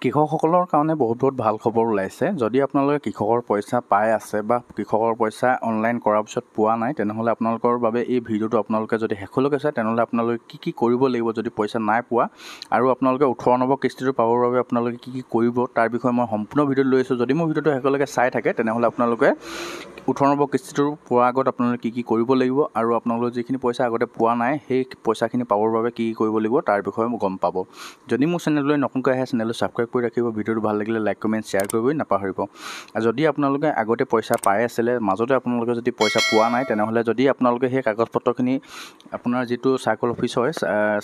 কৃষকসকলৰ কাৰণে বহুত ভাল খবৰ ওলাইছে। যদি আপোনালোকে কৃষকৰ পইচা পাই আছে বা কৃষকৰ পইচা অনলাইন কৰাৰ পিছত পোৱা নাই, তেনেহ'লে আপোনালোকৰ বাবে এই ভিডিঅ'টো আপোনালোকে যদি শেষলৈকে চায়, তেনেহ'লে আপোনালোকে কি কৰিব লাগিব যদি পইচা নাই পোৱা, আৰু আপোনালোকে 18 নম্বৰ কিস্তিটো পাবৰ বাবে আপোনালোকে কি কৰিব তাৰ বিষয়ে মই সম্পূৰ্ণ ভিডিঅ' লৈ আছোঁ। যদি মোৰ ভিডিঅ'টো শেষলৈকে চাই থাকে, তেনেহ'লে আপোনালোকে 18 নম্বৰ কিস্তিটোৰ পোৱাৰ আগত আপোনালোকে কি কৰিব লাগিব, আৰু আপোনালোকে যিখিনি পইচা আগতে পোৱা নাই সেই পইচাখিনি পাবৰ বাবে কি কৰিব লাগিব তাৰ বিষয়ে গম পাব। যদি মোৰ চেনেললৈ নতুনকৈ আহে, চেনেলটো ছাবস্ক্ৰাইব কৰি ৰাখিব। ভিডিঅ'টো ভাল লাগিলে লাইক কমেণ্ট শ্বেয়াৰ কৰিবই নাপাহৰিব। আৰু যদি আপোনালোকে আগতে পইচা পাই আছিলে, মাজতে আপোনালোকে যদি পইচা পোৱা নাই, তেনেহ'লে যদি আপোনালোকে সেই কাগজ পত্ৰখিনি আপোনাৰ যিটো চাৰ্কল অফিচ হয়,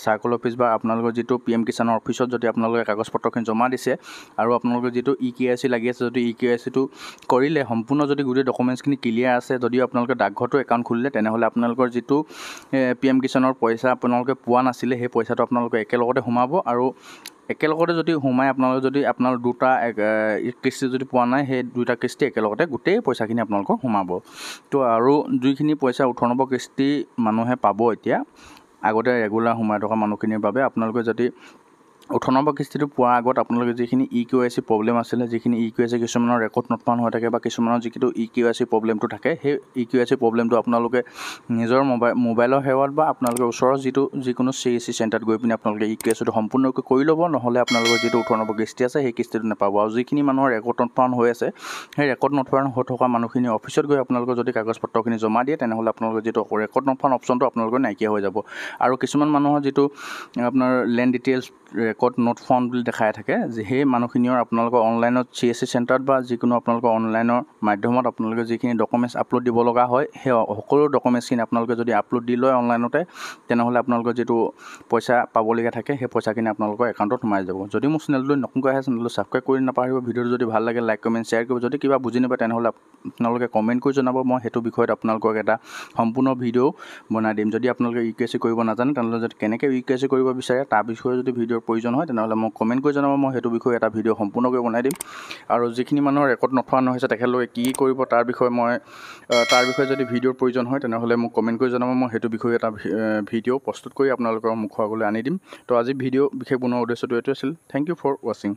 চাৰ্কল অফিচ বা আপোনালোকৰ যিটো PM কিষাণৰ অফিচত যদি আপোনালোকে কাগজ পত্ৰখিনি জমা দিছে, আৰু আপোনালোকৰ যিটো EKYC লাগি আছে, যদি EKYCটো কৰিলে সম্পূৰ্ণ যদি গোটেই ডকুমেণ্টছখিনি ক্লিয়াৰ আছে, যদিও আপোনালোকে ডাকঘৰটো একাউণ্ট খুলিলে, তেনেহ'লে আপোনালোকৰ যিটো PM কিষাণৰ পইচা আপোনালোকে পোৱা নাছিলে, সেই পইচাটো আপোনালোকে একেলগতে সোমাব। আৰু একেলগতে যদি সোমাই আপোনালোকে যদি আপোনালোক দুটা কিস্তি যদি পোৱা নাই, সেই দুটা কিস্তি একেলগতে গোটেই পইচাখিনি আপোনালোকক সোমাব। তো আৰু যিখিনি পইচা 18 নম্বৰ কিস্তি মানুহে পাব এতিয়া, আগতে ৰেগুলাৰ সোমাই থকা মানুহখিনিৰ বাবে আপোনালোকে যদি 18 নম্বৰ কিস্তিটো পোৱাৰ আগত আপোনালোকে যিখিনি EKYC প্ৰব্লেম আছিলে, যিখিনি EKYC কিছুমানৰ ৰেকৰ্ড নট ফাউণ্ড হৈ থাকে বা কিছুমানৰ যিটো EKYC প্ৰব্লেমটো থাকে, সেই EKYC প্ৰব্লেমটো আপোনালোকে নিজৰ মোবাইলৰ সেৱাত বা আপোনালোকে ওচৰৰ যিকোনো CSC চেণ্টাৰত গৈ পিনি আপোনালোকে EKYCটো সম্পূৰ্ণকৈ কৰি ল'ব। নহ'লে আপোনালোকৰ যিটো 18 নম্বৰ কিস্তি আছে, সেই কিস্তিটো নাপাব। আৰু যিখিনি মানুহৰ ৰেকৰ্ড নট ফাউণ্ড হৈ আছে, সেই ৰেকৰ্ড নট ফাউণ্ড হৈ থকা মানুহখিনি অফিচত গৈ আপোনালোকে যদি কাগজ পত্ৰখিনি জমা দিয়ে, তেনেহ'লে আপোনালোকৰ যিটো ৰেকৰ্ড নট ফাউণ্ড অপশ্যনটো আপোনালোকৰ নাইকিয়া হৈ যাব। আৰু কিছুমান মানুহৰ যিটো আপোনাৰ land details record not found বুলি দেখাই থাকে, সেই মানুহখিনিৰ আপোনালোকৰ অনলাইনত CSC চেণ্টাৰত বা যিকোনো আপোনালোকৰ অনলাইনৰ মাধ্যমত আপোনালোকে যিখিনি ডকুমেণ্টছ আপলোড দিব লগা হয়, সেই সকলো ডকুমেণ্টছখিনি আপোনালোকে যদি আপলোড দি লয় অনলাইনতে, তেনেহ'লে আপোনালোকৰ যিটো পইচা পাবলগীয়া থাকে, সেই পইচাখিনি আপোনালোকৰ একাউণ্টত সোমাই যাব। যদি মোৰ চেনেললৈ নতুনকৈ আহে, চেনেলটো ছাবস্ক্ৰাইব কৰি নাপাহৰিব। ভিডিঅ'টো যদি ভাল লাগে লাইক কমেণ্ট শ্বেয়াৰ কৰিব। যদি কিবা বুজি নাপায়, তেনেহ'লে আপোনালোকে কমেণ্ট কৰি জনাব। মই সেইটো বিষয়ত আপোনালোকক এটা সম্পূৰ্ণ ভিডিঅ' বনাই দিম। যদি আপোনালোকে EKYC কৰিব নাজানে, তেনেহ'লে যদি কেনেকৈ EKYC কৰিব বিচাৰে তাৰ বিষয়ে যদি ভিডিঅ'ৰ প্ৰয়োজন হয়, তেনেহ'লে মোক কমেণ্ট কৰি জনাব। মই সেইটো বিষয়ে এটা ভিডিঅ' সম্পূৰ্ণকৈ বনাই দিম। আৰু যিখিনি মানুহৰ ৰেকৰ্ড নট ফাউণ্ড হৈছে, তেখেতলোকে কি কৰিব তাৰ বিষয়ে যদি ভিডিঅ'ৰ প্ৰয়োজন হয়, তেনেহ'লে মোক কমেণ্ট কৰি জনাব। মই সেইটো বিষয়ে এটা ভিডিঅ' প্ৰস্তুত কৰি আপোনালোকৰ মুখৰ আগলৈ আনি দিম। তো আজি ভিডিঅ' বিশেষ বনোৱাৰ উদ্দেশ্যটো এইটো আছিল। থেংক ইউ ফৰ ৱাচিং।